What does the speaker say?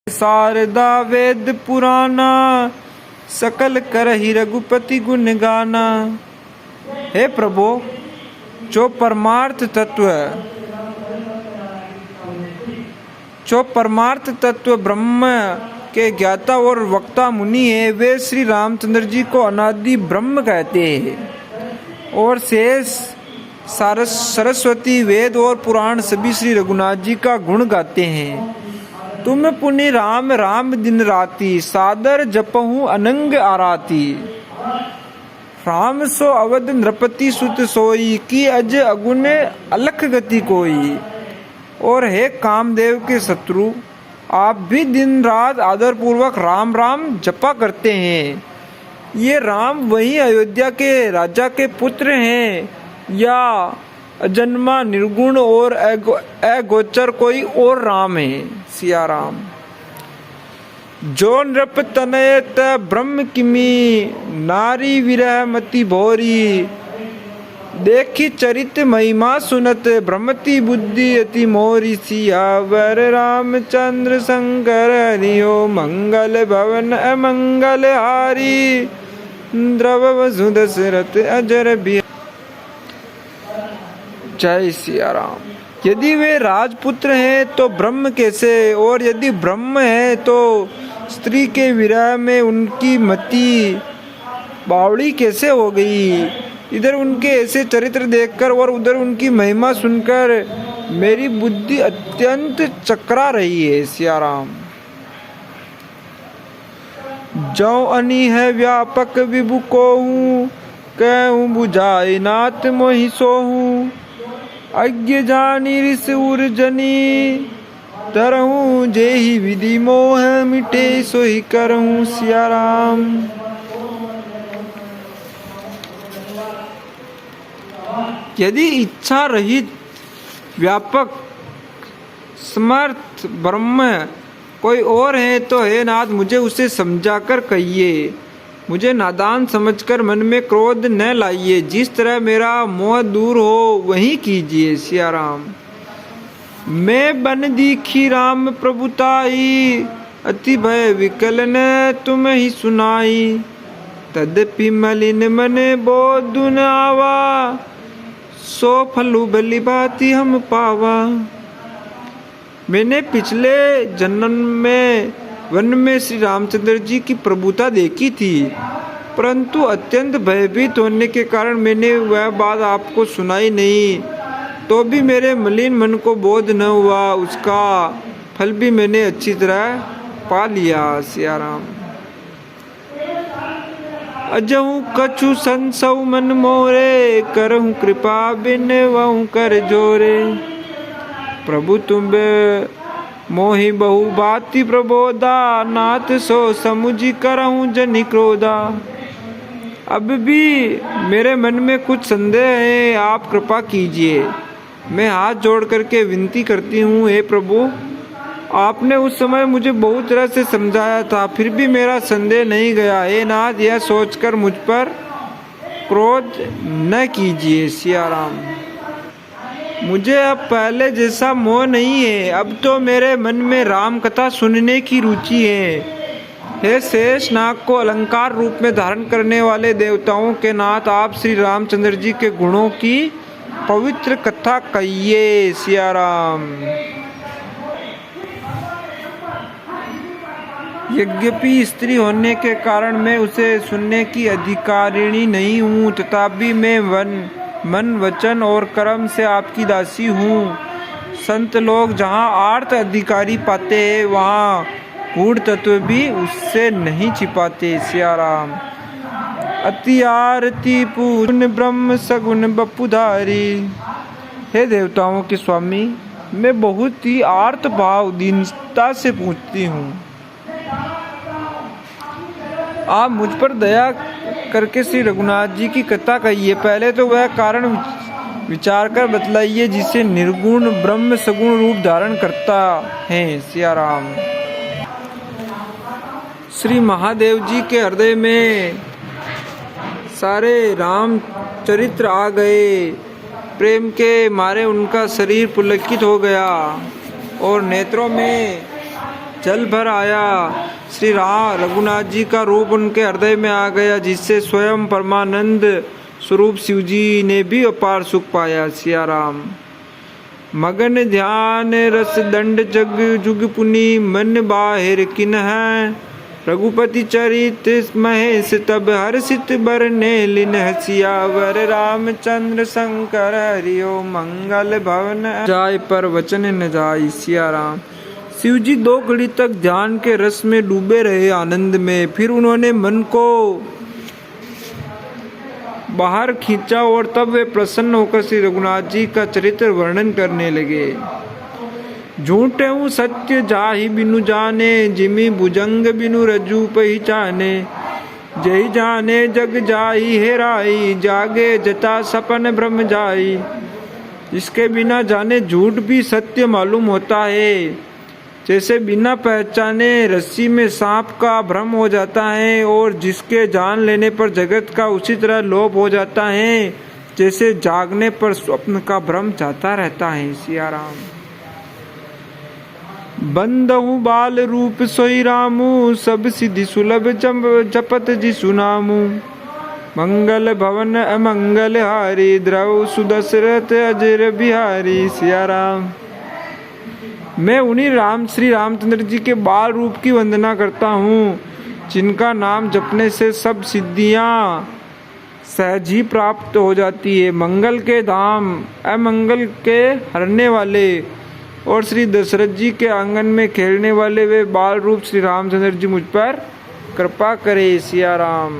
शारदा वेद पुराना, सकल करहि रघुपति गुण गाना। हे प्रभु, जो परमार्थ तत्व ब्रह्म के ज्ञाता और वक्ता मुनि है, वे श्री रामचंद्र जी को अनादि ब्रह्म कहते हैं और शेष सरस्वती वेद और पुराण सभी श्री रघुनाथ जी का गुण गाते हैं। तुम पुनि राम राम दिन राती, सादर जपहु अनंग आराती। राम सो अवध नृपति सुत सोई, की अज अगुन अलख गति कोई। और हे कामदेव के शत्रु, आप भी दिन रात आदर पूर्वक राम राम जपा करते हैं। ये राम वही अयोध्या के राजा के पुत्र हैं या अजन्मा निर्गुण और अगोचर कोई और राम है? सिया राम। जो नृप तनयत ब्रह्म किमी, नारी विरह मति भोरी। देखी चरित महिमा सुनत, ब्रह्मति बुद्धि अति मोरी। सियावर रामचंद्र शंकर हरिओ, मंगल भवन अमंगल हारी। द्रव वसु दशरथ अजर भी। जय सिया राम। यदि वे राजपुत्र हैं तो ब्रह्म कैसे, और यदि ब्रह्म है तो स्त्री के विरह में उनकी मति बावड़ी कैसे हो गई? इधर उनके ऐसे चरित्र देखकर और उधर उनकी महिमा सुनकर मेरी बुद्धि अत्यंत चकरा रही है। सिया राम। जो अनी है व्यापक विभु को हूँ, कहूँ बुझाए नाथ मोहि सोहूँ। अज्ञ जानी ऋष उर्जनी, तरहूँ जेहि विधि मोह मिटे सोहि करहूँ। सिया राम। यदि इच्छा रहित व्यापक समर्थ ब्रह्म कोई और है तो हे नाथ, मुझे उसे समझाकर कहिए। मुझे नादान समझकर मन में क्रोध न लाइए। जिस तरह मेरा मोह दूर हो वही कीजिए। सिया राम। मैं बन दीखी राम प्रभुताई, अति भय विकल न तुम ही सुनाई। तदपि मलिन मन बोध न आवा, सो फलु भली भांति हम पावा। मैंने पिछले जन्म में वन में श्री रामचंद्र जी की प्रभुता देखी थी, परंतु अत्यंत भयभीत होने के कारण मैंने वह बात आपको सुनाई नहीं। तो भी मेरे मलिन मन को बोध न हुआ, उसका फल भी मैंने अच्छी तरह पा लिया। सिया राम। अजहूँ कछु संसव मन मोरे, करहूँ कृपा बिन वहूँ कर जोरे। प्रभु तुम मोहि बहु बाति प्रबोधा, नाथ सो समुझी करहूँ जनि क्रोधा। अब भी मेरे मन में कुछ संदेह है, आप कृपा कीजिए। मैं हाथ जोड़ करके विनती करती हूँ, हे प्रभु, आपने उस समय मुझे बहुत तरह से समझाया था, फिर भी मेरा संदेह नहीं गया। हे नाथ, यह सोचकर मुझ पर क्रोध न कीजिए। सिया राम। मुझे अब पहले जैसा मोह नहीं है, अब तो मेरे मन में राम कथा सुनने की रुचि है। हे शेष नाग को अलंकार रूप में धारण करने वाले देवताओं के नाथ, आप श्री रामचंद्र जी के गुणों की पवित्र कथा कहिए। सिया राम। यद्यपि स्त्री होने के कारण मैं उसे सुनने की अधिकारिणी नहीं हूँ, तथापि मैं मन वचन और कर्म से आपकी दासी हूँ। संत लोग जहाँ आर्त अधिकारी पाते हैं, वहाँ गूढ़ तत्व भी उससे नहीं छिपाते। सिया राम। अति आरती पूर्ण ब्रह्म सगुण बपुधारी। हे देवताओं के स्वामी, मैं बहुत ही आर्त भाव दीनता से पूछती हूँ, आप मुझ पर दया करके श्री रघुनाथ जी की कथा कहिए। पहले तो वह कारण विचार कर बतलाइए जिसे निर्गुण ब्रह्म सगुण रूप धारण करता है। सिया राम। श्री महादेव जी के हृदय में सारे राम चरित्र आ गए। प्रेम के मारे उनका शरीर पुलकित हो गया और नेत्रों में जल भर आया। श्री रघुनाथ जी का रूप उनके हृदय में आ गया, जिससे स्वयं परमानंद स्वरूप शिव जी ने भी अपार सुख पाया। सिया राम। मगन ध्यान रस दंड जग जुग पुनि, मन बाहिर किन्ह रघुपति चरित महेश, तब हर्षित बरने लिन सियावर रामचंद्र शंकर हरिओ मंगल भवन जाय पर वचन न जाय। सिया राम। शिव जी 2 घड़ी तक ध्यान के रस में डूबे रहे, आनंद में। फिर उन्होंने मन को बाहर खींचा और तब वे प्रसन्न होकर श्री रघुनाथ जी का चरित्र वर्णन करने लगे। झूठे हूँ सत्य जाहि बिनु जाने, जिमि भुजंग बिनु रज्जु पहिचाने। जय जाने जग जाहि हेराई, जागे जता सपन भ्रम जाई। इसके बिना जाने झूठ भी सत्य मालूम होता है। जैसे बिना पहचाने रस्सी में सांप का भ्रम हो जाता है, और जिसके जान लेने पर जगत का उसी तरह लोभ हो जाता है, जैसे जागने पर स्वप्न का भ्रम जाता रहता है। सिया राम। बंदहु बाल रूप सोई रामू, सब सिद्धि सुलभ जपत जिसु नामू। मंगल भवन अमंगल हारी, द्रव सुदशरथ अजर बिहारी। सिया राम। मैं उन्हीं श्री रामचंद्र जी के बाल रूप की वंदना करता हूँ, जिनका नाम जपने से सब सिद्धियाँ सहज ही प्राप्त हो जाती है। मंगल के धाम, अमंगल के हरने वाले और श्री दशरथ जी के आंगन में खेलने वाले वे बाल रूप श्री रामचंद्र जी मुझ पर कृपा करे। सिया राम।